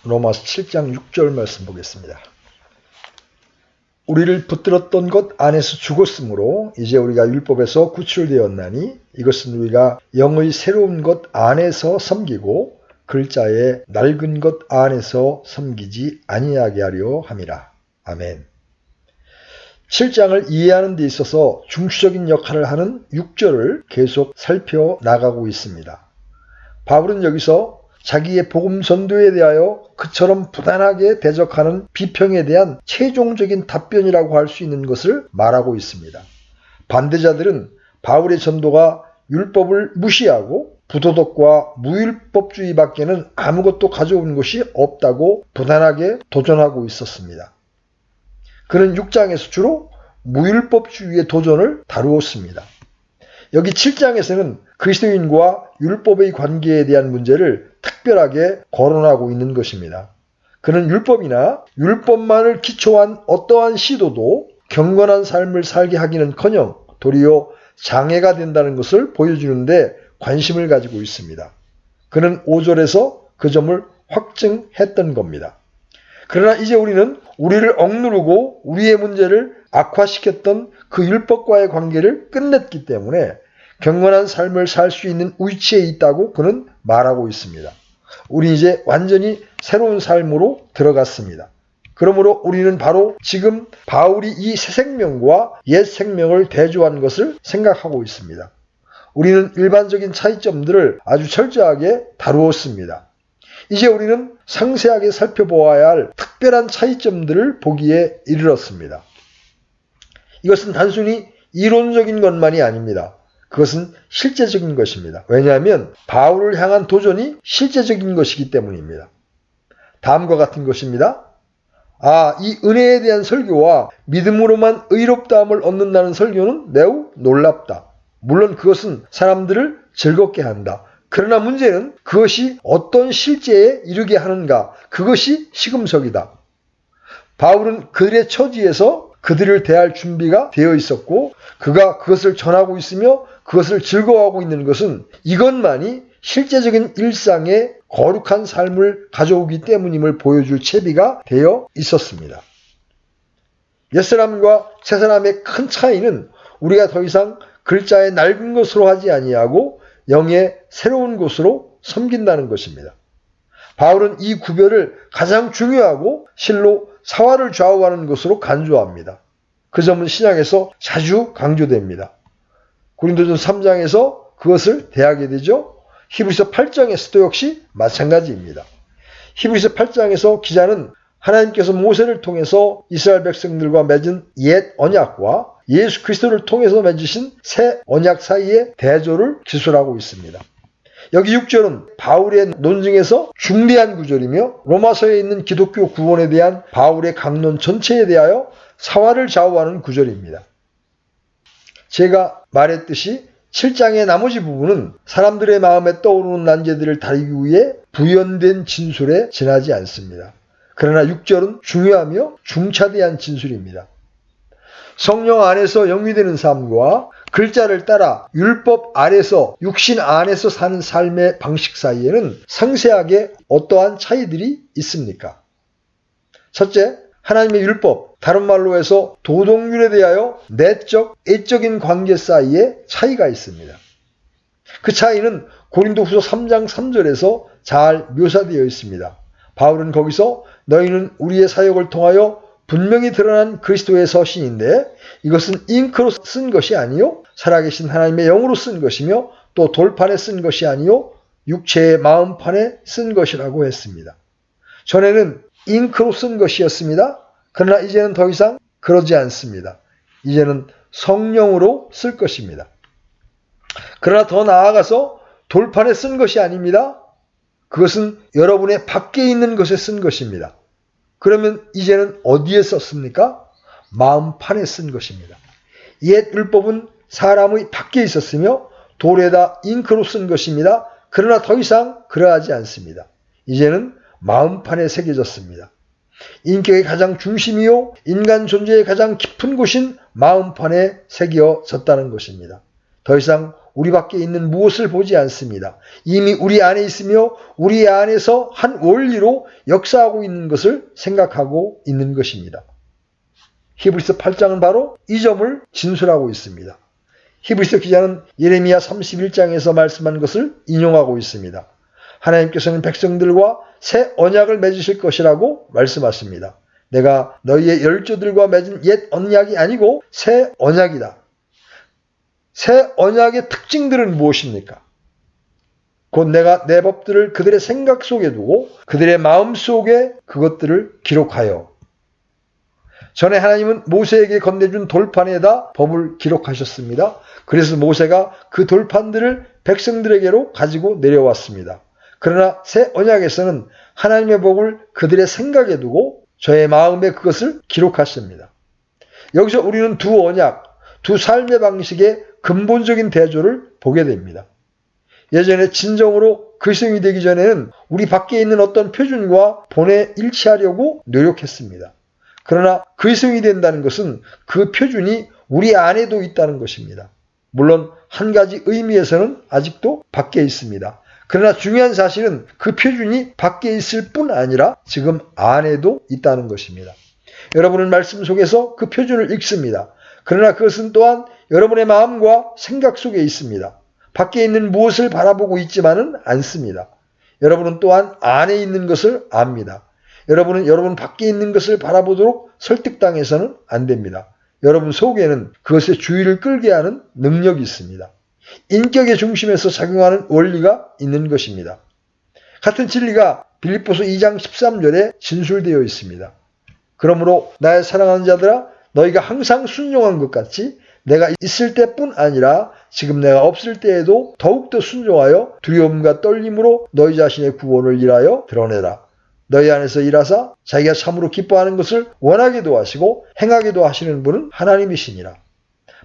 로마서 7장 6절 말씀 보겠습니다. 우리를 붙들었던 것 안에서 죽었으므로 이제 우리가 율법에서 구출되었나니 이것은 우리가 영의 새로운 것 안에서 섬기고 글자의 낡은 것 안에서 섬기지 아니하게 하려 함이라. 아멘. 7장을 이해하는 데 있어서 중추적인 역할을 하는 6절을 계속 살펴나가고 있습니다. 바울은 여기서 자기의 복음 전도에 대하여 그처럼 부단하게 대적하는 비평에 대한 최종적인 답변이라고 할 수 있는 것을 말하고 있습니다. 반대자들은 바울의 전도가 율법을 무시하고 부도덕과 무율법주의밖에는 아무것도 가져온 것이 없다고 부단하게 도전하고 있었습니다. 그는 6장에서 주로 무율법주의의 도전을 다루었습니다. 여기 7장에서는 그리스도인과 율법의 관계에 대한 문제를 특별하게 거론하고 있는 것입니다. 그는 율법이나 율법만을 기초한 어떠한 시도도 경건한 삶을 살게 하기는커녕 도리어 장애가 된다는 것을 보여주는데 관심을 가지고 있습니다. 그는 5절에서 그 점을 확증했던 겁니다. 그러나 이제 우리는 우리를 억누르고 우리의 문제를 악화시켰던 그 율법과의 관계를 끝냈기 때문에 경건한 삶을 살 수 있는 위치에 있다고 그는 말하고 있습니다. 우리 이제 완전히 새로운 삶으로 들어갔습니다. 그러므로 우리는 바로 지금 바울이 이 새 생명과 옛 생명을 대조한 것을 생각하고 있습니다. 우리는 일반적인 차이점들을 아주 철저하게 다루었습니다. 이제 우리는 상세하게 살펴보아야 할 특별한 차이점들을 보기에 이르렀습니다. 이것은 단순히 이론적인 것만이 아닙니다. 그것은 실제적인 것입니다. 왜냐하면 바울을 향한 도전이 실제적인 것이기 때문입니다. 다음과 같은 것입니다. 이 은혜에 대한 설교와 믿음으로만 의롭다함을 얻는다는 설교는 매우 놀랍다. 물론 그것은 사람들을 즐겁게 한다. 그러나 문제는 그것이 어떤 실제에 이르게 하는가, 그것이 시금석이다. 바울은 그들의 처지에서 그들을 대할 준비가 되어 있었고 그가 그것을 전하고 있으며 그것을 즐거워하고 있는 것은 이것만이 실제적인 일상의 거룩한 삶을 가져오기 때문임을 보여줄 채비가 되어 있었습니다. 옛사람과 새사람의 큰 차이는 우리가 더 이상 글자의 낡은 것으로 하지 아니하고 영의 새로운 것으로 섬긴다는 것입니다. 바울은 이 구별을 가장 중요하고 실로 사활을 좌우하는 것으로 간주합니다. 그 점은 신약에서 자주 강조됩니다. 고린도전서 3장에서 그것을 대하게 되죠. 히브리서 8장에서도 역시 마찬가지입니다. 히브리서 8장에서 기자는 하나님께서 모세를 통해서 이스라엘 백성들과 맺은 옛 언약과 예수 그리스도를 통해서 맺으신 새 언약 사이의 대조를 기술하고 있습니다. 여기 6절은 바울의 논증에서 중대한 구절이며 로마서에 있는 기독교 구원에 대한 바울의 강론 전체에 대하여 사활을 좌우하는 구절입니다. 제가 말했듯이 7장의 나머지 부분은 사람들의 마음에 떠오르는 난제들을 다루기 위해 부연된 진술에 지나지 않습니다. 그러나 6절은 중요하며 중차대한 진술입니다. 성령 안에서 영위되는 삶과 글자를 따라 율법 아래서 육신 안에서 사는 삶의 방식 사이에는 상세하게 어떠한 차이들이 있습니까? 첫째, 하나님의 율법, 다른 말로 해서 도덕률에 대하여 내적, 애적인 관계 사이에 차이가 있습니다. 그 차이는 고린도후서 3장 3절에서 잘 묘사되어 있습니다. 바울은 거기서 너희는 우리의 사역을 통하여 분명히 드러난 그리스도의 서신인데 이것은 잉크로 쓴 것이 아니요 살아계신 하나님의 영으로 쓴 것이며 또 돌판에 쓴 것이 아니요 육체의 마음판에 쓴 것이라고 했습니다. 전에는 잉크로 쓴 것이었습니다. 그러나 이제는 더 이상 그러지 않습니다. 이제는 성령으로 쓸 것입니다. 그러나 더 나아가서 돌판에 쓴 것이 아닙니다. 그것은 여러분의 밖에 있는 것에 쓴 것입니다. 그러면 이제는 어디에 썼습니까? 마음판에 쓴 것입니다. 옛 율법은 사람의 밖에 있었으며 돌에다 잉크로 쓴 것입니다. 그러나 더 이상 그러하지 않습니다. 이제는 마음판에 새겨졌습니다. 인격의 가장 중심이요 인간 존재의 가장 깊은 곳인 마음판에 새겨졌다는 것입니다. 더 이상 우리 밖에 있는 무엇을 보지 않습니다. 이미 우리 안에 있으며 우리 안에서 한 원리로 역사하고 있는 것을 생각하고 있는 것입니다. 히브리서 8장은 바로 이 점을 진술하고 있습니다. 히브리서 기자는 예레미야 31장에서 말씀한 것을 인용하고 있습니다. 하나님께서는 백성들과 새 언약을 맺으실 것이라고 말씀하십니다. 내가 너희의 열조들과 맺은 옛 언약이 아니고 새 언약이다. 새 언약의 특징들은 무엇입니까? 곧 내가 내 법들을 그들의 생각 속에 두고 그들의 마음 속에 그것들을 기록하여. 전에 하나님은 모세에게 건네준 돌판에다 법을 기록하셨습니다. 그래서 모세가 그 돌판들을 백성들에게로 가지고 내려왔습니다. 그러나 새 언약에서는 하나님의 법을 그들의 생각에 두고 저의 마음에 그것을 기록하십니다. 여기서 우리는 두 언약, 두 삶의 방식의 근본적인 대조를 보게 됩니다. 예전에 진정으로 그리스도인이 되기 전에는 우리 밖에 있는 어떤 표준과 본에 일치하려고 노력했습니다. 그러나 그리스도인이 된다는 것은 그 표준이 우리 안에도 있다는 것입니다. 물론 한 가지 의미에서는 아직도 밖에 있습니다. 그러나 중요한 사실은 그 표준이 밖에 있을 뿐 아니라 지금 안에도 있다는 것입니다. 여러분은 말씀 속에서 그 표준을 읽습니다. 그러나 그것은 또한 여러분의 마음과 생각 속에 있습니다. 밖에 있는 무엇을 바라보고 있지만은 않습니다. 여러분은 또한 안에 있는 것을 압니다. 여러분은 여러분 밖에 있는 것을 바라보도록 설득당해서는 안 됩니다. 여러분 속에는 그것의 주의를 끌게 하는 능력이 있습니다. 인격의 중심에서 작용하는 원리가 있는 것입니다. 같은 진리가 빌립보서 2장 13절에 진술되어 있습니다. 그러므로 나의 사랑하는 자들아 너희가 항상 순종한 것 같이 내가 있을 때뿐 아니라 지금 내가 없을 때에도 더욱더 순종하여 두려움과 떨림으로 너희 자신의 구원을 일하여 드러내라. 너희 안에서 일하사 자기가 참으로 기뻐하는 것을 원하게도 하시고 행하게도 하시는 분은 하나님이시니라.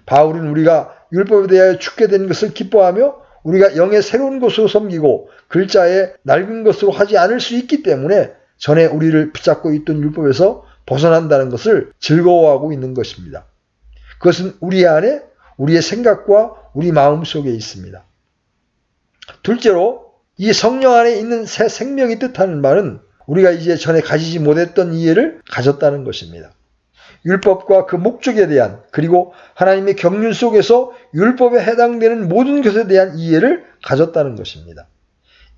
바울은 우리가 율법에 대하여 죽게 된 것을 기뻐하며 우리가 영의 새로운 것으로 섬기고 글자에 낡은 것으로 하지 않을 수 있기 때문에 전에 우리를 붙잡고 있던 율법에서 벗어난다는 것을 즐거워하고 있는 것입니다. 그것은 우리 안에 우리의 생각과 우리 마음 속에 있습니다. 둘째로 이 성령 안에 있는 새 생명이 뜻하는 말은 우리가 이제 전에 가지지 못했던 이해를 가졌다는 것입니다. 율법과 그 목적에 대한 그리고 하나님의 경륜 속에서 율법에 해당되는 모든 것에 대한 이해를 가졌다는 것입니다.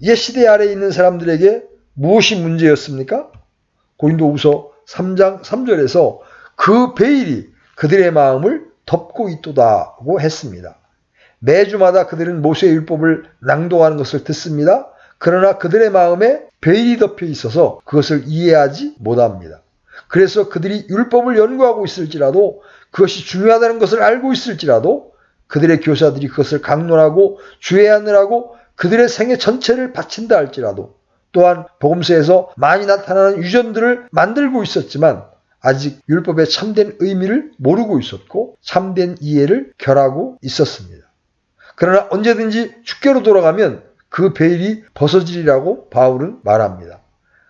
옛 시대 아래에 있는 사람들에게 무엇이 문제였습니까? 고린도후서 3장 3절에서 그 베일이 그들의 마음을 덮고 있도다고 했습니다. 매주마다 그들은 모세의 율법을 낭독하는 것을 듣습니다. 그러나 그들의 마음에 베일이 덮여 있어서 그것을 이해하지 못합니다. 그래서 그들이 율법을 연구하고 있을지라도 그것이 중요하다는 것을 알고 있을지라도 그들의 교사들이 그것을 강론하고 주의하느라고 그들의 생애 전체를 바친다 할지라도 또한 복음서에서 많이 나타나는 유전들을 만들고 있었지만 아직 율법의 참된 의미를 모르고 있었고 참된 이해를 결하고 있었습니다. 그러나 언제든지 주께로 돌아가면 그 베일이 벗어지리라고 바울은 말합니다.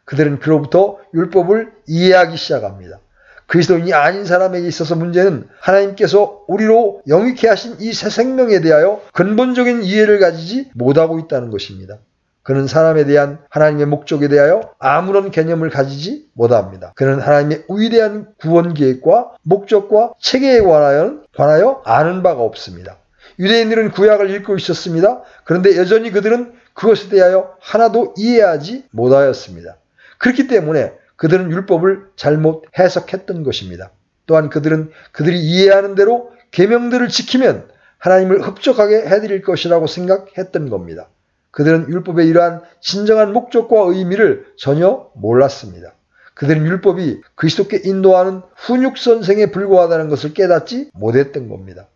그들은 그로부터 율법을 이해하기 시작합니다. 그리스도인이 아닌 사람에게 있어서 문제는 하나님께서 우리로 영육케 하신 이 새 생명에 대하여 근본적인 이해를 가지지 못하고 있다는 것입니다. 그는 사람에 대한 하나님의 목적에 대하여 아무런 개념을 가지지 못합니다. 그는 하나님의 위대한 구원 계획과 목적과 체계에 관하여 아는 바가 없습니다. 유대인들은 구약을 읽고 있었습니다. 그런데 여전히 그들은 그것에 대하여 하나도 이해하지 못하였습니다. 그렇기 때문에 그들은 율법을 잘못 해석했던 것입니다. 또한 그들은 그들이 이해하는 대로 계명들을 지키면 하나님을 흡족하게 해드릴 것이라고 생각했던 겁니다. 그들은 율법의 이러한 진정한 목적과 의미를 전혀 몰랐습니다. 그들은 율법이 그리스도께 인도하는 훈육선생에 불과하다는 것을 깨닫지 못했던 겁니다.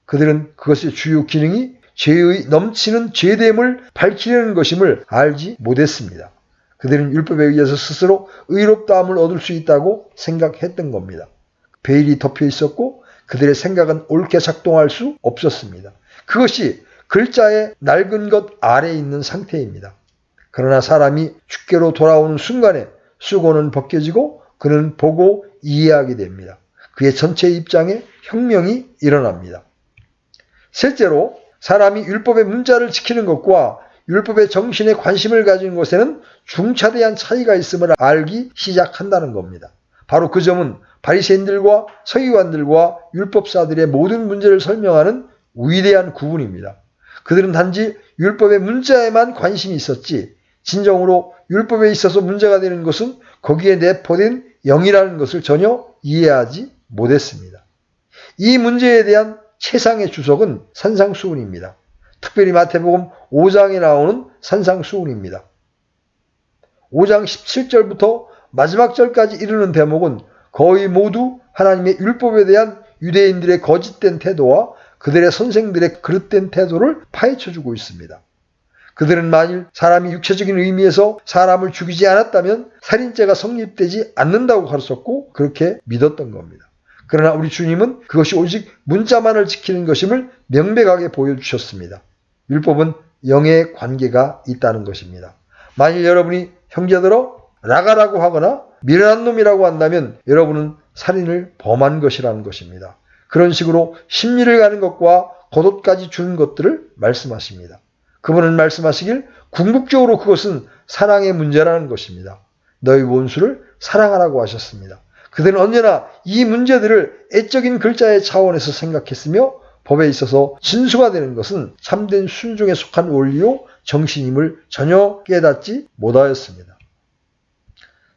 그들은 그것의 주요 기능이 죄의 넘치는 죄됨을 밝히려는 것임을 알지 못했습니다. 그들은 율법에 의해서 스스로 의롭다함을 얻을 수 있다고 생각했던 겁니다. 베일이 덮여 있었고 그들의 생각은 옳게 작동할 수 없었습니다. 그것이 글자의 낡은 것 아래에 있는 상태입니다. 그러나 사람이 주께로 돌아오는 순간에 수고는 벗겨지고 그는 보고 이해하게 됩니다. 그의 전체 입장에 혁명이 일어납니다. 셋째로 사람이 율법의 문자를 지키는 것과 율법의 정신에 관심을 가지는 것에는 중차대한 차이가 있음을 알기 시작한다는 겁니다. 바로 그 점은 바리새인들과 서기관들과 율법사들의 모든 문제를 설명하는 위대한 구분입니다. 그들은 단지 율법의 문자에만 관심이 있었지 진정으로 율법에 있어서 문제가 되는 것은 거기에 내포된 영이라는 것을 전혀 이해하지 못했습니다. 이 문제에 대한 최상의 주석은 산상수훈입니다. 특별히 마태복음 5장에 나오는 산상수훈입니다. 5장 17절부터 마지막 절까지 이르는 대목은 거의 모두 하나님의 율법에 대한 유대인들의 거짓된 태도와 그들의 선생들의 그릇된 태도를 파헤쳐주고 있습니다. 그들은 만일 사람이 육체적인 의미에서 사람을 죽이지 않았다면 살인죄가 성립되지 않는다고 가르쳤고 그렇게 믿었던 겁니다. 그러나 우리 주님은 그것이 오직 문자만을 지키는 것임을 명백하게 보여주셨습니다. 율법은 영의 관계가 있다는 것입니다. 만일 여러분이 형제들어 나가라고 하거나 미련한 놈이라고 한다면 여러분은 살인을 범한 것이라는 것입니다. 그런 식으로 심리를 가는 것과 겉옷까지 주는 것들을 말씀하십니다. 그분은 말씀하시길 궁극적으로 그것은 사랑의 문제라는 것입니다. 너희 원수를 사랑하라고 하셨습니다. 그들은 언제나 이 문제들을 애적인 글자의 차원에서 생각했으며 법에 있어서 진수가 되는 것은 참된 순종에 속한 원리요 정신임을 전혀 깨닫지 못하였습니다.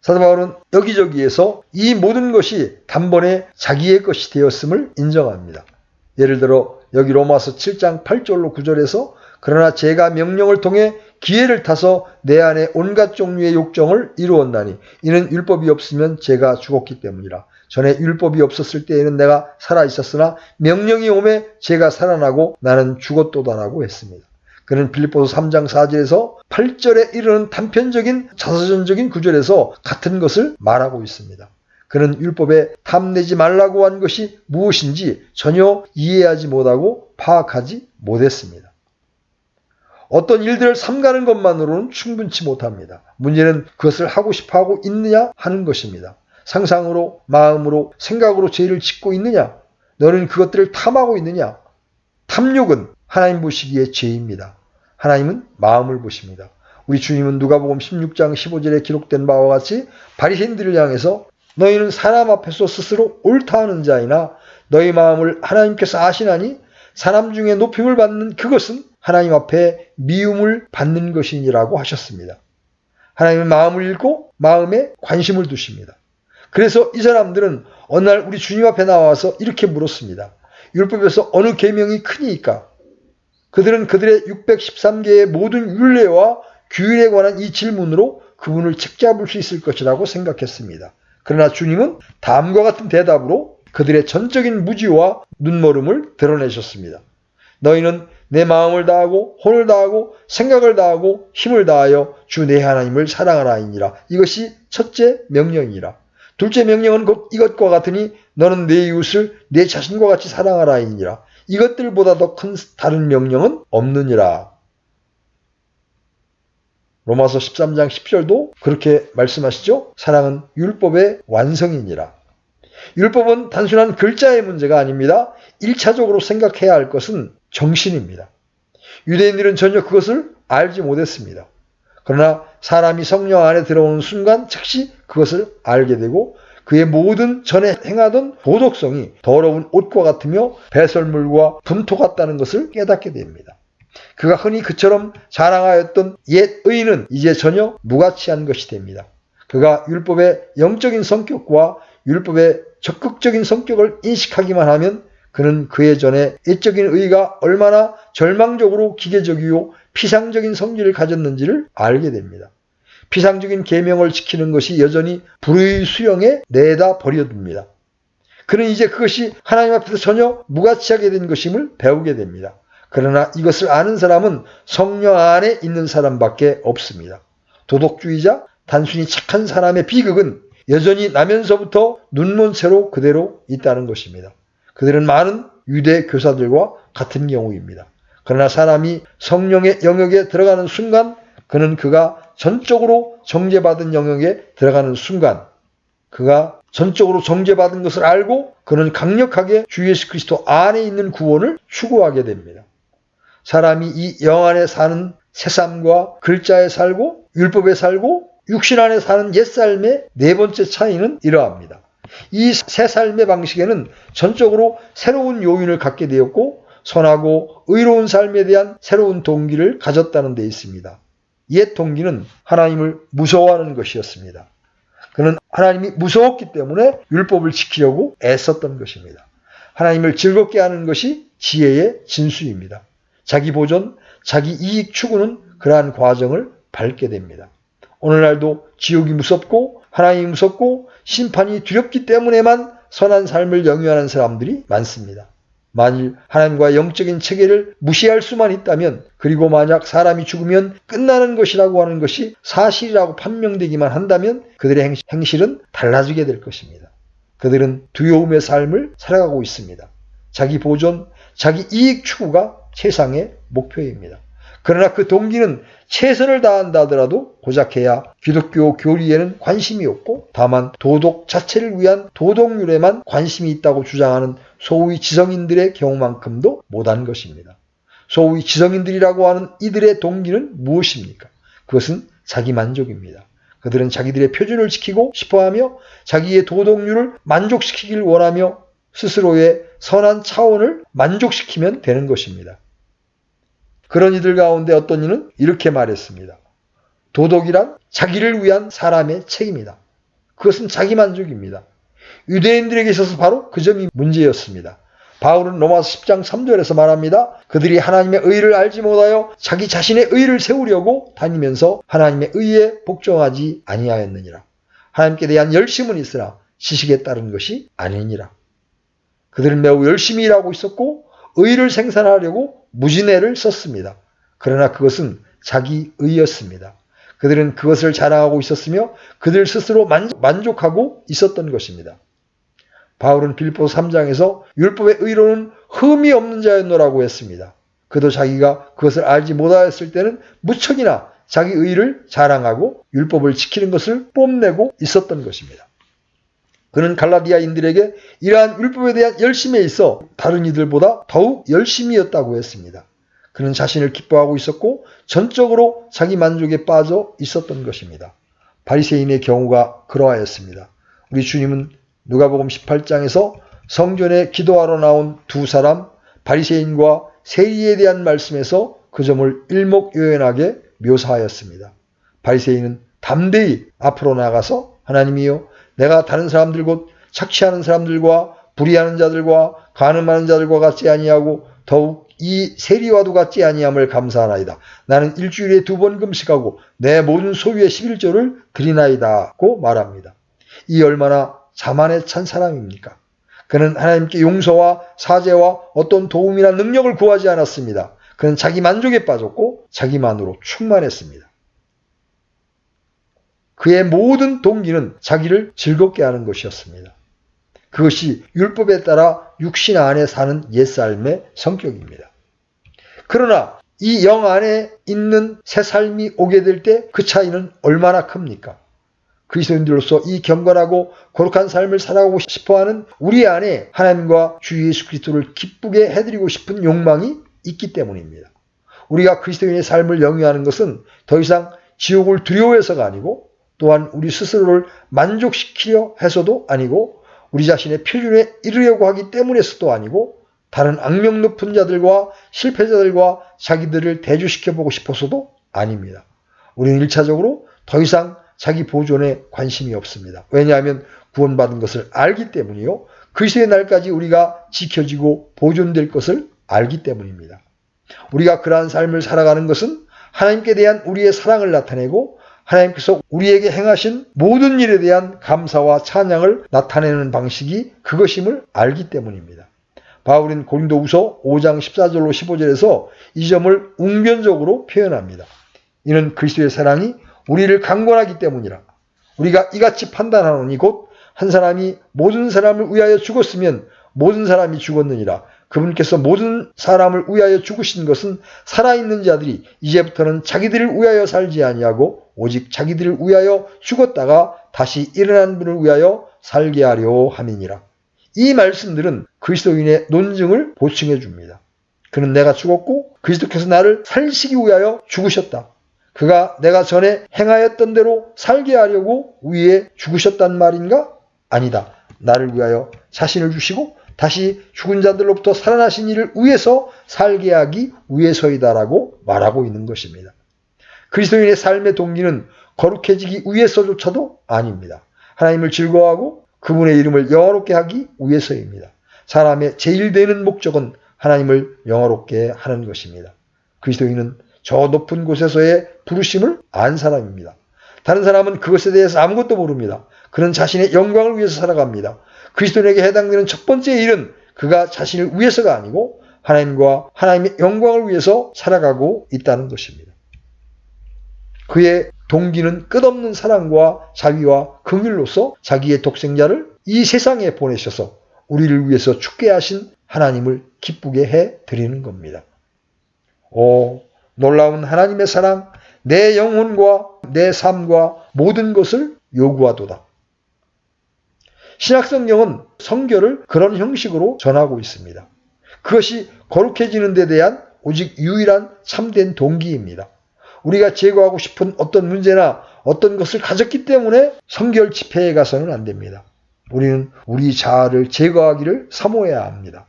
사도 바울은 여기저기에서 이 모든 것이 단번에 자기의 것이 되었음을 인정합니다. 예를 들어 여기 로마서 7장 8절로 9절에서 그러나 제가 명령을 통해 기회를 타서 내 안에 온갖 종류의 욕정을 이루었나니 이는 율법이 없으면 제가 죽었기 때문이라. 전에 율법이 없었을 때에는 내가 살아있었으나 명령이 오매 제가 살아나고 나는 죽었도다라고 했습니다. 그는 빌립보서 3장 4절에서 8절에 이르는 단편적인 자서전적인 구절에서 같은 것을 말하고 있습니다. 그는 율법에 탐내지 말라고 한 것이 무엇인지 전혀 이해하지 못하고 파악하지 못했습니다. 어떤 일들을 삼가는 것만으로는 충분치 못합니다. 문제는 그것을 하고 싶어하고 있느냐 하는 것입니다. 상상으로, 마음으로, 생각으로 죄를 짓고 있느냐? 너는 그것들을 탐하고 있느냐? 탐욕은 하나님 보시기에 죄입니다. 하나님은 마음을 보십니다. 우리 주님은 누가복음 16장 15절에 기록된 바와 같이 바리새인들을 향해서 너희는 사람 앞에서 스스로 옳다 하는 자이나 너희 마음을 하나님께서 아시나니 사람 중에 높임을 받는 그것은 하나님 앞에 미움을 받는 것이니라고 하셨습니다. 하나님은 마음을 읽고 마음에 관심을 두십니다. 그래서 이 사람들은 어느 날 우리 주님 앞에 나와서 이렇게 물었습니다. 율법에서 어느 계명이 크니까? 그들은 그들의 613개의 모든 율례와 규율에 관한 이 질문으로 그분을 책잡을 수 있을 것이라고 생각했습니다. 그러나 주님은 다음과 같은 대답으로 그들의 전적인 무지와 눈멀음을 드러내셨습니다. 너희는 내 마음을 다하고 혼을 다하고 생각을 다하고 힘을 다하여 주 내 하나님을 사랑하라이니라. 이것이 첫째 명령이라. 둘째 명령은 곧 이것과 같으니 너는 내 이웃을 내 자신과 같이 사랑하라이니라. 이것들보다 더 큰 다른 명령은 없느니라. 로마서 13장 10절도 그렇게 말씀하시죠. 사랑은 율법의 완성이니라. 율법은 단순한 글자의 문제가 아닙니다. 1차적으로 생각해야 할 것은 정신입니다. 유대인들은 전혀 그것을 알지 못했습니다. 그러나 사람이 성령 안에 들어오는 순간 즉시 그것을 알게 되고 그의 모든 전에 행하던 도덕성이 더러운 옷과 같으며 배설물과 분토 같다는 것을 깨닫게 됩니다. 그가 흔히 그처럼 자랑하였던 옛 의는 이제 전혀 무가치한 것이 됩니다. 그가 율법의 영적인 성격과 율법의 적극적인 성격을 인식하기만 하면 그는 그의 전에 옛적인 의가 얼마나 절망적으로 기계적이요 피상적인 성질을 가졌는지를 알게 됩니다. 피상적인 계명을 지키는 것이 여전히 불의의 수렁에 내다 버려둡니다. 그는 이제 그것이 하나님 앞에서 전혀 무가치하게 된 것임을 배우게 됩니다. 그러나 이것을 아는 사람은 성령 안에 있는 사람밖에 없습니다. 도덕주의자, 단순히 착한 사람의 비극은 여전히 나면서부터 눈먼 채로 그대로 있다는 것입니다. 그들은 많은 유대 교사들과 같은 경우입니다. 그러나 사람이 성령의 영역에 들어가는 순간 그는 그가 전적으로 정죄받은 영역에 들어가는 순간 그가 전적으로 정죄받은 것을 알고 그는 강력하게 주 예수 그리스도 안에 있는 구원을 추구하게 됩니다. 사람이 이 영 안에 사는 새삼과 글자에 살고 율법에 살고 육신 안에 사는 옛삶의 네 번째 차이는 이러합니다. 이 새 삶의 방식에는 전적으로 새로운 요인을 갖게 되었고 선하고 의로운 삶에 대한 새로운 동기를 가졌다는 데 있습니다. 옛 동기는 하나님을 무서워하는 것이었습니다. 그는 하나님이 무서웠기 때문에 율법을 지키려고 애썼던 것입니다. 하나님을 즐겁게 하는 것이 지혜의 진수입니다. 자기 보존, 자기 이익 추구는 그러한 과정을 밟게 됩니다. 오늘날도 지옥이 무섭고 하나님이 무섭고 심판이 두렵기 때문에만 선한 삶을 영위하는 사람들이 많습니다. 만일 하나님과 영적인 체계를 무시할 수만 있다면, 그리고 만약 사람이 죽으면 끝나는 것이라고 하는 것이 사실이라고 판명되기만 한다면 그들의 행실은 달라지게 될 것입니다. 그들은 두려움의 삶을 살아가고 있습니다. 자기 보존, 자기 이익 추구가 세상의 목표입니다. 그러나 그 동기는 최선을 다한다 하더라도 고작해야 기독교 교리에는 관심이 없고 다만 도덕 자체를 위한 도덕률에만 관심이 있다고 주장하는 소위 지성인들의 경우만큼도 못한 것입니다. 소위 지성인들이라고 하는 이들의 동기는 무엇입니까? 그것은 자기 만족입니다. 그들은 자기들의 표준을 지키고 싶어하며 자기의 도덕률을 만족시키길 원하며 스스로의 선한 차원을 만족시키면 되는 것입니다. 그런 이들 가운데 어떤 이는 이렇게 말했습니다. 도덕이란 자기를 위한 사람의 책임이다. 그것은 자기 만족입니다. 유대인들에게 있어서 바로 그 점이 문제였습니다. 바울은 로마서 10장 3절에서 말합니다. 그들이 하나님의 의를 알지 못하여 자기 자신의 의를 세우려고 다니면서 하나님의 의에 복종하지 아니하였느니라. 하나님께 대한 열심은 있으나 지식에 따른 것이 아니니라. 그들은 매우 열심히 일하고 있었고 의를 생산하려고 무진애를 썼습니다. 그러나 그것은 자기 의였습니다. 그들은 그것을 자랑하고 있었으며 그들 스스로 만족하고 있었던 것입니다. 바울은 빌립보서 3장에서 율법의 의로는 흠이 없는 자였노라고 했습니다. 그도 자기가 그것을 알지 못하였을 때는 무척이나 자기 의를 자랑하고 율법을 지키는 것을 뽐내고 있었던 것입니다. 그는 갈라디아인들에게 이러한 율법에 대한 열심에 있어 다른 이들보다 더욱 열심이었다고 했습니다. 그는 자신을 기뻐하고 있었고 전적으로 자기 만족에 빠져 있었던 것입니다. 바리새인의 경우가 그러하였습니다. 우리 주님은 누가복음 18장에서 성전에 기도하러 나온 두 사람 바리새인과 세리에 대한 말씀에서 그 점을 일목요연하게 묘사하였습니다. 바리새인은 담대히 앞으로 나가서 하나님이여, 내가 다른 사람들 곧 착취하는 사람들과 불의하는 자들과 간음하는 자들과 같지 아니하고 더욱 이 세리와도 같지 아니함을 감사하나이다. 나는 일주일에 2번 금식하고 내 모든 소유의 11조를 드리나이다고 말합니다. 이 얼마나 자만에 찬 사람입니까? 그는 하나님께 용서와 사죄와 어떤 도움이나 능력을 구하지 않았습니다. 그는 자기 만족에 빠졌고 자기만으로 충만했습니다. 그의 모든 동기는 자기를 즐겁게 하는 것이었습니다. 그것이 율법에 따라 육신 안에 사는 옛삶의 성격입니다. 그러나 이 영 안에 있는 새 삶이 오게 될 때 그 차이는 얼마나 큽니까? 그리스도인들로서 이 경건하고 거룩한 삶을 살아가고 싶어하는 우리 안에 하나님과 주 예수 그리스도를 기쁘게 해드리고 싶은 욕망이 있기 때문입니다. 우리가 그리스도인의 삶을 영위하는 것은 더 이상 지옥을 두려워해서가 아니고 또한 우리 스스로를 만족시키려 해서도 아니고 우리 자신의 표준에 이르려고 하기 때문에서도 아니고 다른 악명 높은 자들과 실패자들과 자기들을 대조시켜보고 싶어서도 아닙니다. 우리는 1차적으로 더 이상 자기 보존에 관심이 없습니다. 왜냐하면 구원받은 것을 알기 때문이요. 그리스도의 날까지 우리가 지켜지고 보존될 것을 알기 때문입니다. 우리가 그러한 삶을 살아가는 것은 하나님께 대한 우리의 사랑을 나타내고 하나님께서 우리에게 행하신 모든 일에 대한 감사와 찬양을 나타내는 방식이 그것임을 알기 때문입니다. 바울은 고린도후서 5장 14절로 15절에서 이 점을 웅변적으로 표현합니다. 이는 그리스도의 사랑이 우리를 강권하기 때문이라. 우리가 이같이 판단하노니 곧 한 사람이 모든 사람을 위하여 죽었으면 모든 사람이 죽었느니라. 그분께서 모든 사람을 위하여 죽으신 것은 살아있는 자들이 이제부터는 자기들을 위하여 살지 아니하고 오직 자기들을 위하여 죽었다가 다시 일어난 분을 위하여 살게 하려 함이니라. 이 말씀들은 그리스도인의 논증을 보충해 줍니다. 그는 내가 죽었고 그리스도께서 나를 살리시기 위하여 죽으셨다. 그가 내가 전에 행하였던 대로 살게 하려고 위에 죽으셨단 말인가? 아니다. 나를 위하여 자신을 주시고 다시 죽은 자들로부터 살아나신 이를 위해서 살게 하기 위해서이다라고 말하고 있는 것입니다. 그리스도인의 삶의 동기는 거룩해지기 위해서조차도 아닙니다. 하나님을 즐거워하고 그분의 이름을 영화롭게 하기 위해서입니다. 사람의 제일 되는 목적은 하나님을 영화롭게 하는 것입니다. 그리스도인은 저 높은 곳에서의 부르심을 안 사람입니다. 다른 사람은 그것에 대해서 아무것도 모릅니다. 그는 자신의 영광을 위해서 살아갑니다. 그리스도인에게 해당되는 첫 번째 일은 그가 자신을 위해서가 아니고 하나님과 하나님의 영광을 위해서 살아가고 있다는 것입니다. 그의 동기는 끝없는 사랑과 자비와 긍휼로서 자기의 독생자를 이 세상에 보내셔서 우리를 위해서 죽게 하신 하나님을 기쁘게 해드리는 겁니다. 오, 놀라운 하나님의 사랑, 내 영혼과 내 삶과 모든 것을 요구하도다. 신약성경은 성결을 그런 형식으로 전하고 있습니다. 그것이 거룩해지는 데 대한 오직 유일한 참된 동기입니다. 우리가 제거하고 싶은 어떤 문제나 어떤 것을 가졌기 때문에 성결 집회에 가서는 안 됩니다. 우리는 우리 자아를 제거하기를 사모해야 합니다.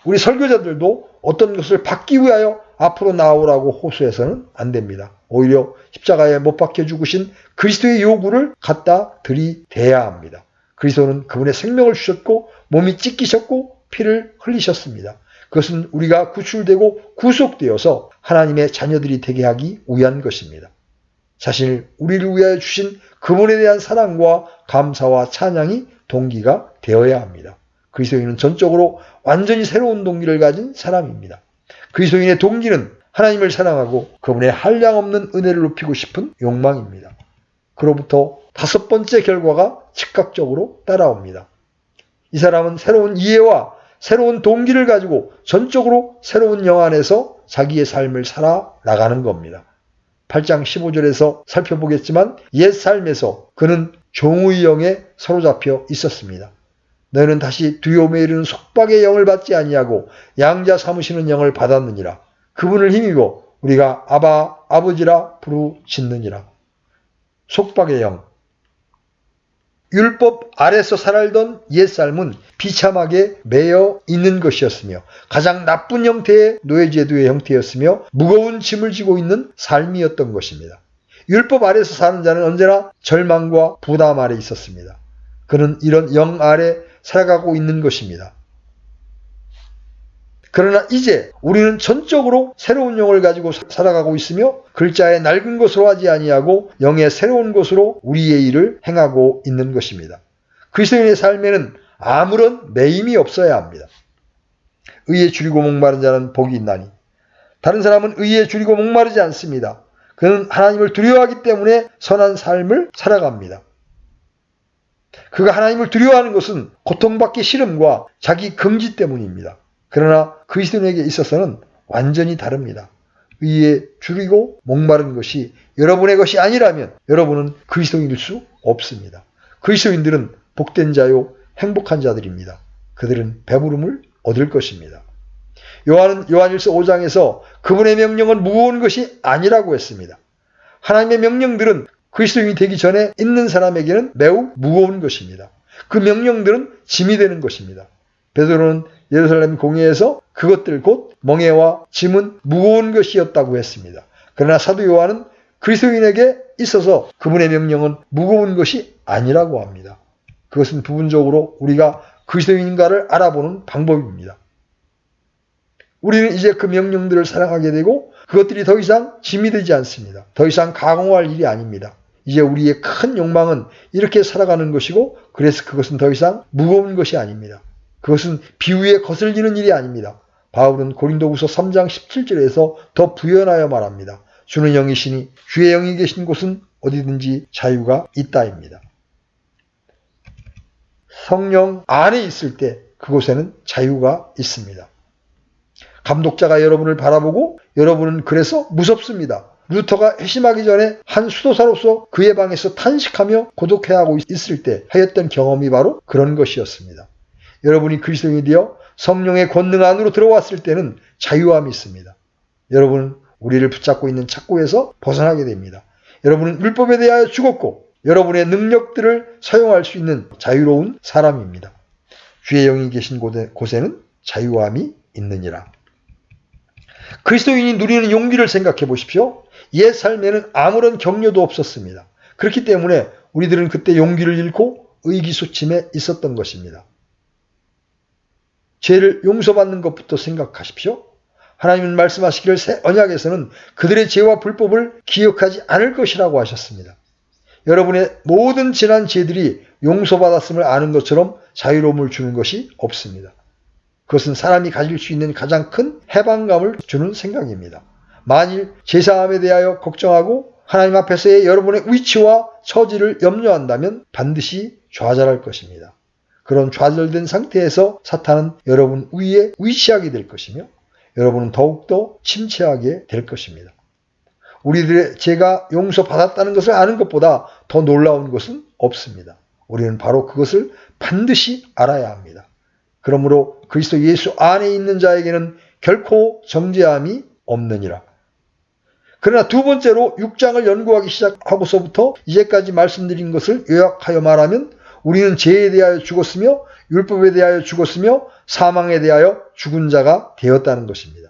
우리 설교자들도 어떤 것을 받기 위하여 앞으로 나오라고 호소해서는 안 됩니다. 오히려 십자가에 못 박혀 죽으신 그리스도의 요구를 갖다 들이대야 합니다. 그리스도는 그분의 생명을 주셨고 몸이 찢기셨고 피를 흘리셨습니다. 그것은 우리가 구출되고 구속되어서 하나님의 자녀들이 되게 하기 위한 것입니다. 자신을 우리를 위하여 주신 그분에 대한 사랑과 감사와 찬양이 동기가 되어야 합니다. 그리스도인은 전적으로 완전히 새로운 동기를 가진 사람입니다. 그리스도인의 동기는 하나님을 사랑하고 그분의 한량없는 은혜를 높이고 싶은 욕망입니다. 그로부터 다섯 번째 결과가 즉각적으로 따라옵니다. 이 사람은 새로운 이해와 새로운 동기를 가지고 전적으로 새로운 영 안에서 자기의 삶을 살아나가는 겁니다. 8장 15절에서 살펴보겠지만 옛 삶에서 그는 종의 영에 사로잡혀 있었습니다. 너희는 다시 두려움에 이르는 속박의 영을 받지 아니하고 양자 삼으시는 영을 받았느니라. 그분을 힘입어 우리가 아바 아버지라 부르짖느니라. 속박의 영. 율법 아래서 살던 옛삶은 비참하게 매여 있는 것이었으며 가장 나쁜 형태의 노예제도의 형태였으며 무거운 짐을 지고 있는 삶이었던 것입니다. 율법 아래서 사는 자는 언제나 절망과 부담 아래 있었습니다. 그는 이런 영 아래 살아가고 있는 것입니다. 그러나 이제 우리는 전적으로 새로운 영을 가지고 살아가고 있으며 글자의 낡은 것으로 하지 아니하고 영의 새로운 것으로 우리의 일을 행하고 있는 것입니다. 그리스도인의 삶에는 아무런 매임이 없어야 합니다. 의에 줄이고 목마른 자는 복이 있나니. 다른 사람은 의에 줄이고 목마르지 않습니다. 그는 하나님을 두려워하기 때문에 선한 삶을 살아갑니다. 그가 하나님을 두려워하는 것은 고통받기 싫음과 자기 긍지 때문입니다. 그러나 그리스도인에게 있어서는 완전히 다릅니다. 의에 줄이고 목마른 것이 여러분의 것이 아니라면 여러분은 그리스도인일 수 없습니다. 그리스도인들은 복된 자요 행복한 자들입니다. 그들은 배부름을 얻을 것입니다. 요한은 요한일서 5장에서 그분의 명령은 무거운 것이 아니라고 했습니다. 하나님의 명령들은 그리스도인이 되기 전에 있는 사람에게는 매우 무거운 것입니다. 그 명령들은 짐이 되는 것입니다. 베드로는 예루살렘 공회에서 그것들 곧 멍에와 짐은 무거운 것이었다고 했습니다. 그러나 사도 요한은 그리스도인에게 있어서 그분의 명령은 무거운 것이 아니라고 합니다. 그것은 부분적으로 우리가 그리스도인인가를 알아보는 방법입니다. 우리는 이제 그 명령들을 사랑하게 되고 그것들이 더 이상 짐이 되지 않습니다. 더 이상 강화할 일이 아닙니다. 이제 우리의 큰 욕망은 이렇게 살아가는 것이고 그래서 그것은 더 이상 무거운 것이 아닙니다. 그것은 비위에 거슬리는 일이 아닙니다. 바울은 고린도후서 3장 17절에서 더 부연하여 말합니다. 주는 영이시니 주의 영이 계신 곳은 어디든지 자유가 있다입니다. 성령 안에 있을 때 그곳에는 자유가 있습니다. 감독자가 여러분을 바라보고 여러분은 그래서 무섭습니다. 루터가 회심하기 전에 한 수도사로서 그의 방에서 탄식하며 고독해하고 있을 때 하였던 경험이 바로 그런 것이었습니다. 여러분이 그리스도인이 되어 성령의 권능 안으로 들어왔을 때는 자유함이 있습니다. 여러분은 우리를 붙잡고 있는 착고에서 벗어나게 됩니다. 여러분은 율법에 대하여 죽었고 여러분의 능력들을 사용할 수 있는 자유로운 사람입니다. 주의 영이 계신 곳에는 자유함이 있느니라. 그리스도인이 누리는 용기를 생각해 보십시오. 옛 삶에는 아무런 격려도 없었습니다. 그렇기 때문에 우리들은 그때 용기를 잃고 의기소침해 있었던 것입니다. 죄를 용서받는 것부터 생각하십시오. 하나님은 말씀하시기를 새 언약에서는 그들의 죄와 불법을 기억하지 않을 것이라고 하셨습니다. 여러분의 모든 지난 죄들이 용서받았음을 아는 것처럼 자유로움을 주는 것이 없습니다. 그것은 사람이 가질 수 있는 가장 큰 해방감을 주는 생각입니다. 만일 제사함에 대하여 걱정하고 하나님 앞에서의 여러분의 위치와 처지를 염려한다면 반드시 좌절할 것입니다. 그런 좌절된 상태에서 사탄은 여러분 위에 위치하게 될 것이며 여러분은 더욱더 침체하게 될 것입니다. 우리들의 죄가 용서받았다는 것을 아는 것보다 더 놀라운 것은 없습니다. 우리는 바로 그것을 반드시 알아야 합니다. 그러므로 그리스도 예수 안에 있는 자에게는 결코 정죄함이 없느니라. 그러나 두 번째로 6장을 연구하기 시작하고서부터 이제까지 말씀드린 것을 요약하여 말하면 우리는 죄에 대하여 죽었으며 율법에 대하여 죽었으며 사망에 대하여 죽은 자가 되었다는 것입니다.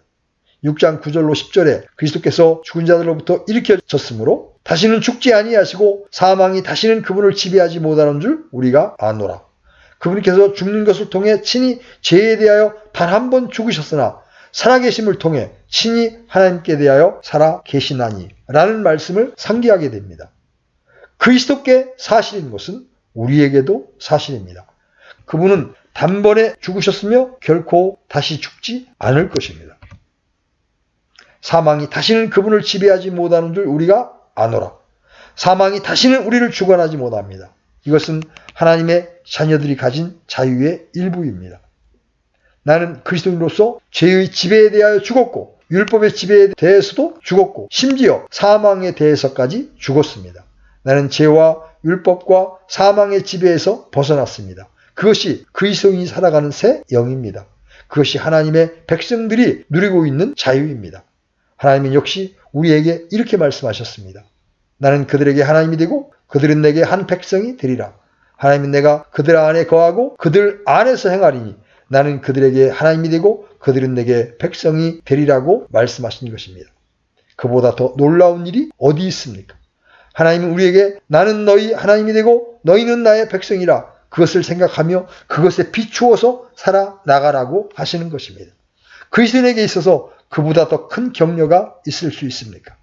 6장 9절로 10절에 그리스도께서 죽은 자들로부터 일으켜졌으므로 다시는 죽지 아니하시고 사망이 다시는 그분을 지배하지 못하는 줄 우리가 아노라. 그분께서 죽는 것을 통해 친히 죄에 대하여 단 한 번 죽으셨으나 살아계심을 통해 친히 하나님께 대하여 살아계시나니 라는 말씀을 상기하게 됩니다. 그리스도께 사실인 것은 우리에게도 사실입니다. 그분은 단번에 죽으셨으며 결코 다시 죽지 않을 것입니다. 사망이 다시는 그분을 지배하지 못하는 줄 우리가 아노라. 사망이 다시는 우리를 주관하지 못합니다. 이것은 하나님의 자녀들이 가진 자유의 일부입니다. 나는 그리스도인으로서 죄의 지배에 대하여 죽었고 율법의 지배에 대해서도 죽었고 심지어 사망에 대해서까지 죽었습니다. 나는 죄와 율법과 사망의 지배에서 벗어났습니다. 그것이 그리스도인이 살아가는 새 영입니다. 그것이 하나님의 백성들이 누리고 있는 자유입니다. 하나님은 역시 우리에게 이렇게 말씀하셨습니다. 나는 그들에게 하나님이 되고 그들은 내게 한 백성이 되리라. 하나님은 내가 그들 안에 거하고 그들 안에서 행하리니 나는 그들에게 하나님이 되고 그들은 내게 백성이 되리라고 말씀하신 것입니다. 그보다 더 놀라운 일이 어디 있습니까? 하나님은 우리에게 나는 너희 하나님이 되고 너희는 나의 백성이라 그것을 생각하며 그것에 비추어서 살아나가라고 하시는 것입니다. 그리스도인에게 있어서 그보다 더 큰 격려가 있을 수 있습니까?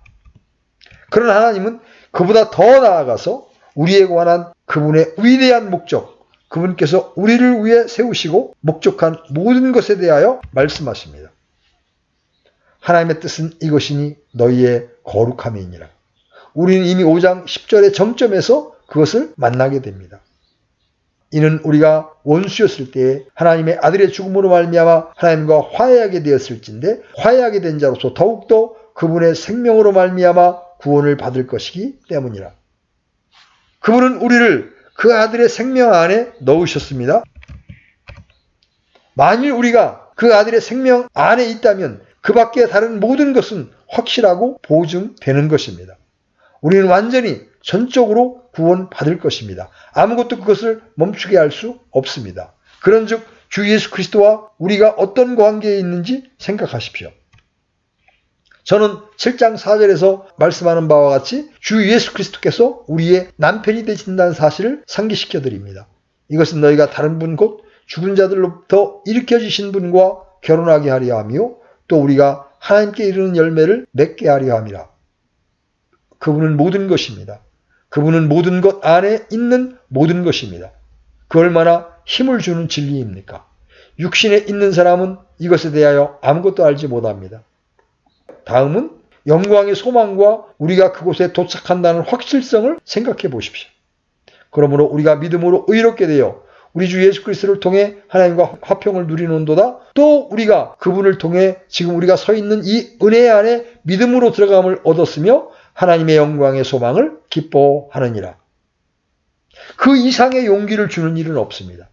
그러나 하나님은 그보다 더 나아가서 우리에 관한 그분의 위대한 목적, 그분께서 우리를 위해 세우시고 목적한 모든 것에 대하여 말씀하십니다. 하나님의 뜻은 이것이니 너희의 거룩함이니라. 우리는 이미 5장 10절의 정점에서 그것을 만나게 됩니다. 이는 우리가 원수였을 때에 하나님의 아들의 죽음으로 말미암아 하나님과 화해하게 되었을진데 화해하게 된 자로서 더욱더 그분의 생명으로 말미암아 구원을 받을 것이기 때문이라. 그분은 우리를 그 아들의 생명 안에 넣으셨습니다. 만일 우리가 그 아들의 생명 안에 있다면 그 밖에 다른 모든 것은 확실하고 보증되는 것입니다. 우리는 완전히 전적으로 구원받을 것입니다. 아무것도 그것을 멈추게 할 수 없습니다. 그런즉 주 예수 그리스도와 우리가 어떤 관계에 있는지 생각하십시오. 저는 7장 4절에서 말씀하는 바와 같이 주 예수 그리스도께서 우리의 남편이 되신다는 사실을 상기시켜 드립니다. 이것은 너희가 다른 분 곧 죽은 자들로부터 일으켜지신 분과 결혼하게 하려 하며 또 우리가 하나님께 이르는 열매를 맺게 하려 함이라. 그분은 모든 것입니다. 그분은 모든 것 안에 있는 모든 것입니다. 그 얼마나 힘을 주는 진리입니까? 육신에 있는 사람은 이것에 대하여 아무것도 알지 못합니다. 다음은 영광의 소망과 우리가 그곳에 도착한다는 확실성을 생각해 보십시오. 그러므로 우리가 믿음으로 의롭게 되어 우리 주 예수 그리스도를 통해 하나님과 화평을 누리는도다. 또 우리가 그분을 통해 지금 우리가 서 있는 이 은혜 안에 믿음으로 들어감을 얻었으며 하나님의 영광의 소망을 기뻐하느니라. 그 이상의 용기를 주는 일은 없습니다.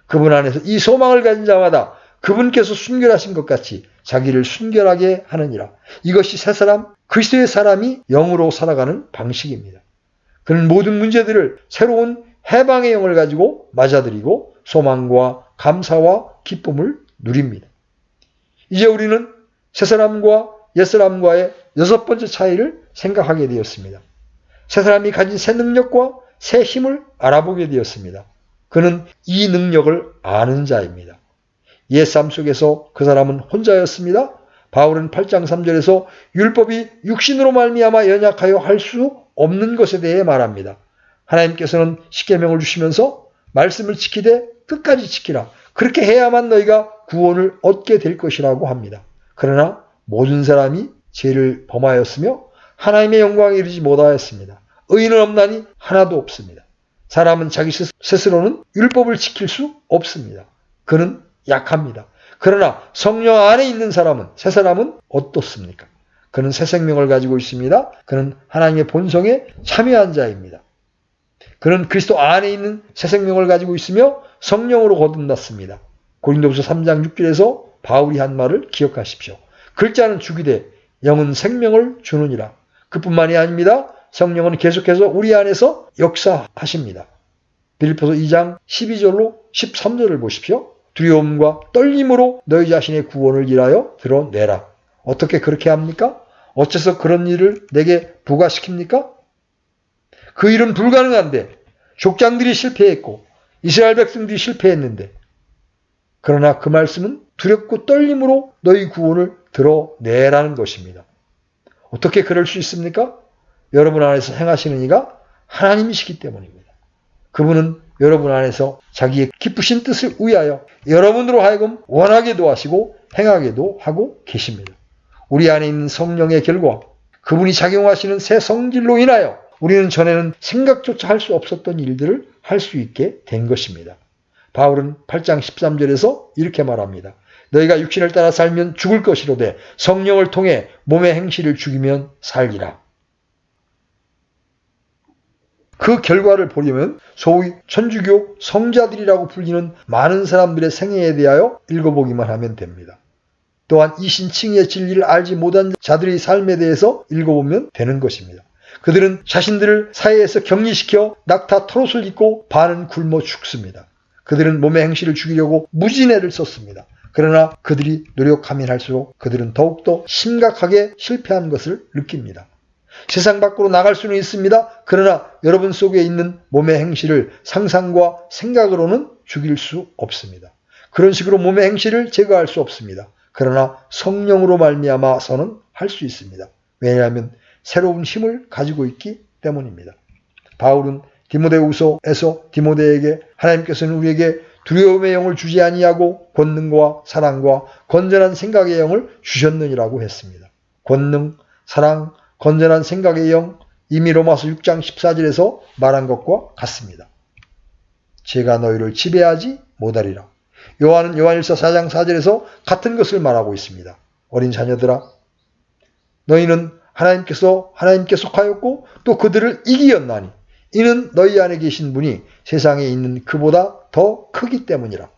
그분 안에서 이 소망을 가진 자마다 그분께서 순결하신 것 같이 자기를 순결하게 하느니라. 이것이 새 사람, 그리스도의 사람이 영으로 살아가는 방식입니다. 그는 모든 문제들을 새로운 해방의 영을 가지고 맞아들이고 소망과 감사와 기쁨을 누립니다. 이제 우리는 새 사람과 옛 사람과의 6번째 차이를 생각하게 되었습니다. 새 사람이 가진 새 능력과 새 힘을 알아보게 되었습니다. 그는 이 능력을 아는 자입니다. 옛삶 속에서 그 사람은 혼자였습니다. 바울은 8장 3절에서 율법이 육신으로 말미암아 연약하여 할 수 없는 것에 대해 말합니다. 하나님께서는 십계명을 주시면서 말씀을 지키되 끝까지 지키라. 그렇게 해야만 너희가 구원을 얻게 될 것이라고 합니다. 그러나 모든 사람이 죄를 범하였으며 하나님의 영광에 이르지 못하였습니다. 의인은 없나니 하나도 없습니다. 사람은 자기 스스로는 율법을 지킬 수 없습니다. 그는 약합니다. 그러나 성령 안에 있는 사람은, 새 사람은 어떻습니까? 그는 새 생명을 가지고 있습니다. 그는 하나님의 본성에 참여한 자입니다. 그는 그리스도 안에 있는 새 생명을 가지고 있으며 성령으로 거듭났습니다. 고린도후서 3장 6절에서 바울이 한 말을 기억하십시오. 글자는 죽이되 영은 생명을 주느니라. 그뿐만이 아닙니다. 성령은 계속해서 우리 안에서 역사하십니다. 빌립보서 2장 12절로 13절을 보십시오. 두려움과 떨림으로 너희 자신의 구원을 일하여 드러내라. 어떻게 그렇게 합니까? 어째서 그런 일을 내게 부과시킵니까? 그 일은 불가능한데 족장들이 실패했고 이스라엘 백성들이 실패했는데, 그러나 그 말씀은 두렵고 떨림으로 너희 구원을 드러내라는 것입니다. 어떻게 그럴 수 있습니까? 여러분 안에서 행하시는 이가 하나님이시기 때문입니다. 그분은 여러분 안에서 자기의 기쁘신 뜻을 위하여 여러분으로 하여금 원하게도 하시고 행하게도 하고 계십니다. 우리 안에 있는 성령의 결과, 그분이 작용하시는 새 성질로 인하여 우리는 전에는 생각조차 할 수 없었던 일들을 할 수 있게 된 것입니다. 바울은 8장 13절에서 이렇게 말합니다. 너희가 육신을 따라 살면 죽을 것이로되 성령을 통해 몸의 행실을 죽이면 살리라. 그 결과를 보려면 소위 천주교 성자들이라고 불리는 많은 사람들의 생애에 대하여 읽어보기만 하면 됩니다. 또한 이신칭의 진리를 알지 못한 자들의 삶에 대해서 읽어보면 되는 것입니다. 그들은 자신들을 사회에서 격리시켜 낙타 털옷을 입고 반은 굶어 죽습니다. 그들은 몸의 행실을 죽이려고 무진애를 썼습니다. 그러나 그들이 노력하면 할수록 그들은 더욱더 심각하게 실패한 것을 느낍니다. 세상 밖으로 나갈 수는 있습니다. 그러나 여러분 속에 있는 몸의 행실을 상상과 생각으로는 죽일 수 없습니다. 그런 식으로 몸의 행실을 제거할 수 없습니다. 그러나 성령으로 말미암아서는 할 수 있습니다. 왜냐하면 새로운 힘을 가지고 있기 때문입니다. 바울은 디모데후서에서 디모데에게 하나님께서는 우리에게 두려움의 영을 주지 아니하고 권능과 사랑과 건전한 생각의 영을 주셨느니라고 했습니다. 권능, 사랑, 건전한 생각의 영, 이미 로마서 6장 14절에서 말한 것과 같습니다. 제가 너희를 지배하지 못하리라. 요한은 요한일서 4장 4절에서 같은 것을 말하고 있습니다. 어린 자녀들아, 너희는 하나님께 속하였고 또 그들을 이기었나니 이는 너희 안에 계신 분이 세상에 있는 그보다 더 크기 때문이라.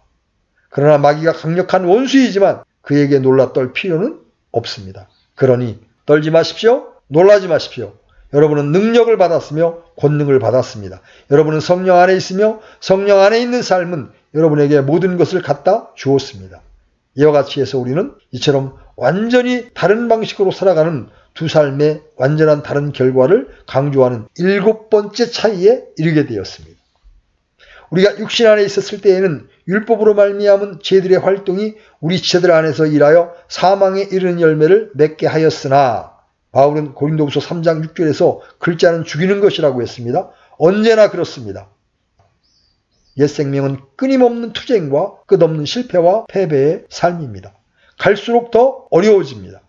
그러나 마귀가 강력한 원수이지만 그에게 놀라 떨 필요는 없습니다. 그러니 떨지 마십시오. 놀라지 마십시오. 여러분은 능력을 받았으며 권능을 받았습니다. 여러분은 성령 안에 있으며 성령 안에 있는 삶은 여러분에게 모든 것을 갖다 주었습니다. 이와 같이 해서 우리는 이처럼 완전히 다른 방식으로 살아가는 두 삶의 완전한 다른 결과를 강조하는 7번째 차이에 이르게 되었습니다. 우리가 육신 안에 있었을 때에는 율법으로 말미암은 죄들의 활동이 우리 지체들 안에서 일하여 사망에 이르는 열매를 맺게 하였으나, 바울은 고린도후서 3장 6절에서 글자는 죽이는 것이라고 했습니다. 언제나 그렇습니다. 옛 생명은 끊임없는 투쟁과 끝없는 실패와 패배의 삶입니다. 갈수록 더 어려워집니다.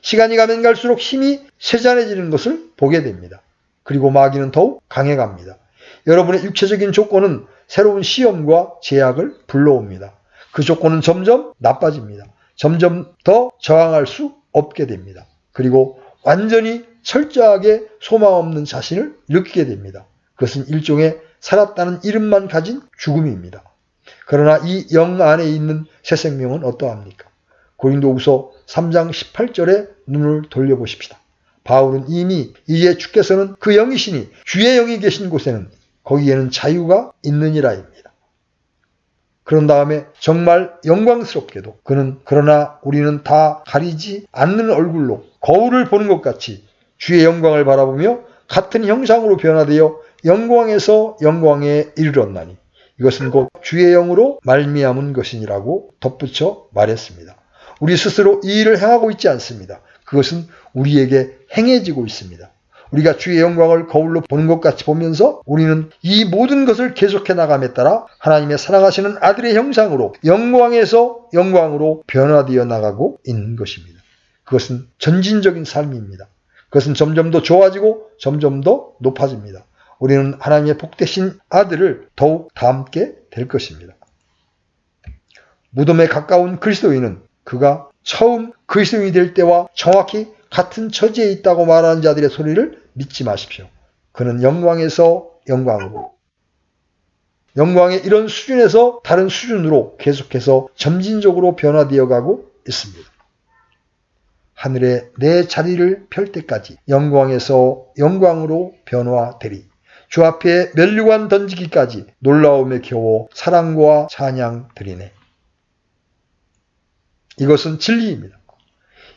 시간이 가면 갈수록 힘이 쇠잔해지는 것을 보게 됩니다. 그리고 마귀는 더욱 강해갑니다. 여러분의 육체적인 조건은 새로운 시험과 제약을 불러옵니다. 그 조건은 점점 나빠집니다. 점점 더 저항할 수 없게 됩니다. 그리고 완전히 철저하게 소망 없는 자신을 느끼게 됩니다. 그것은 일종의 살았다는 이름만 가진 죽음입니다. 그러나 이 영 안에 있는 새 생명은 어떠합니까? 고린도후서 3장 18절에 눈을 돌려보십시다. 바울은 이미 이제 주께서는 그 영이시니 주의 영이 계신 곳에는 거기에는 자유가 있느니라입니다. 그런 다음에 정말 영광스럽게도 그는 그러나 우리는 다 가리지 않는 얼굴로 거울을 보는 것 같이 주의 영광을 바라보며 같은 형상으로 변화되어 영광에서 영광에 이르렀나니 이것은 곧 주의 영으로 말미암은 것이니라고 덧붙여 말했습니다. 우리 스스로 이 일을 행하고 있지 않습니다. 그것은 우리에게 행해지고 있습니다. 우리가 주의 영광을 거울로 보는 것 같이 보면서 우리는 이 모든 것을 계속해 나감에 따라 하나님의 사랑하시는 아들의 형상으로 영광에서 영광으로 변화되어 나가고 있는 것입니다. 그것은 전진적인 삶입니다. 그것은 점점 더 좋아지고 점점 더 높아집니다. 우리는 하나님의 복되신 아들을 더욱 닮게 될 것입니다. 무덤에 가까운 그리스도인은 그가 처음 그리스도인이 될 때와 정확히 같은 처지에 있다고 말하는 자들의 소리를 믿지 마십시오. 그는 영광에서 영광으로, 영광의 이런 수준에서 다른 수준으로 계속해서 점진적으로 변화되어 가고 있습니다. 하늘에 내 자리를 펼 때까지 영광에서 영광으로 변화되리. 주 앞에 면류관 던지기까지 놀라움에 겨워 사랑과 찬양 드리네. 이것은 진리입니다.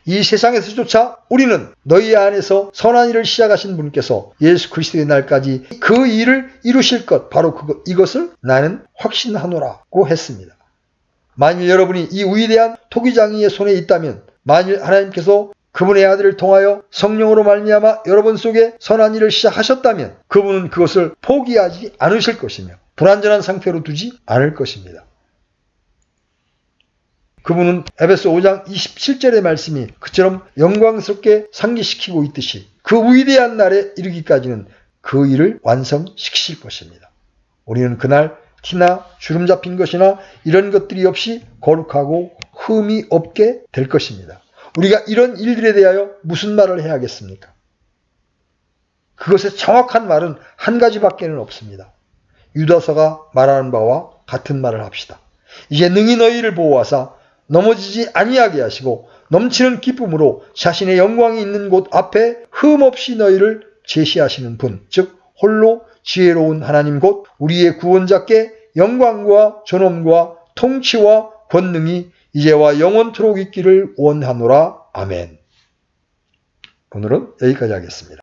이 세상에서조차 우리는 너희 안에서 선한 일을 시작하신 분께서 예수 그리스도의 날까지 그 일을 이루실 것, 바로 이것을 나는 확신하노라고 했습니다. 만일 여러분이 이 위대한 토기장이의 손에 있다면, 만일 하나님께서 그분의 아들을 통하여 성령으로 말미암아 여러분 속에 선한 일을 시작하셨다면 그분은 그것을 포기하지 않으실 것이며 불완전한 상태로 두지 않을 것입니다. 그분은 에베소 5장 27절의 말씀이 그처럼 영광스럽게 상기시키고 있듯이 그 위대한 날에 이르기까지는 그 일을 완성시키실 것입니다. 우리는 그날 티나 주름 잡힌 것이나 이런 것들이 없이 거룩하고 흠이 없게 될 것입니다. 우리가 이런 일들에 대하여 무슨 말을 해야겠습니까? 그것의 정확한 말은 한 가지밖에는 없습니다. 유다서가 말하는 바와 같은 말을 합시다. 이제 능히 너희를 보호하사 넘어지지 아니하게 하시고 넘치는 기쁨으로 자신의 영광이 있는 곳 앞에 흠없이 너희를 제시하시는 분, 즉 홀로 지혜로운 하나님 곧 우리의 구원자께 영광과 존엄과 통치와 권능이 이제와 영원토록 있기를 원하노라. 아멘. 오늘은 여기까지 하겠습니다.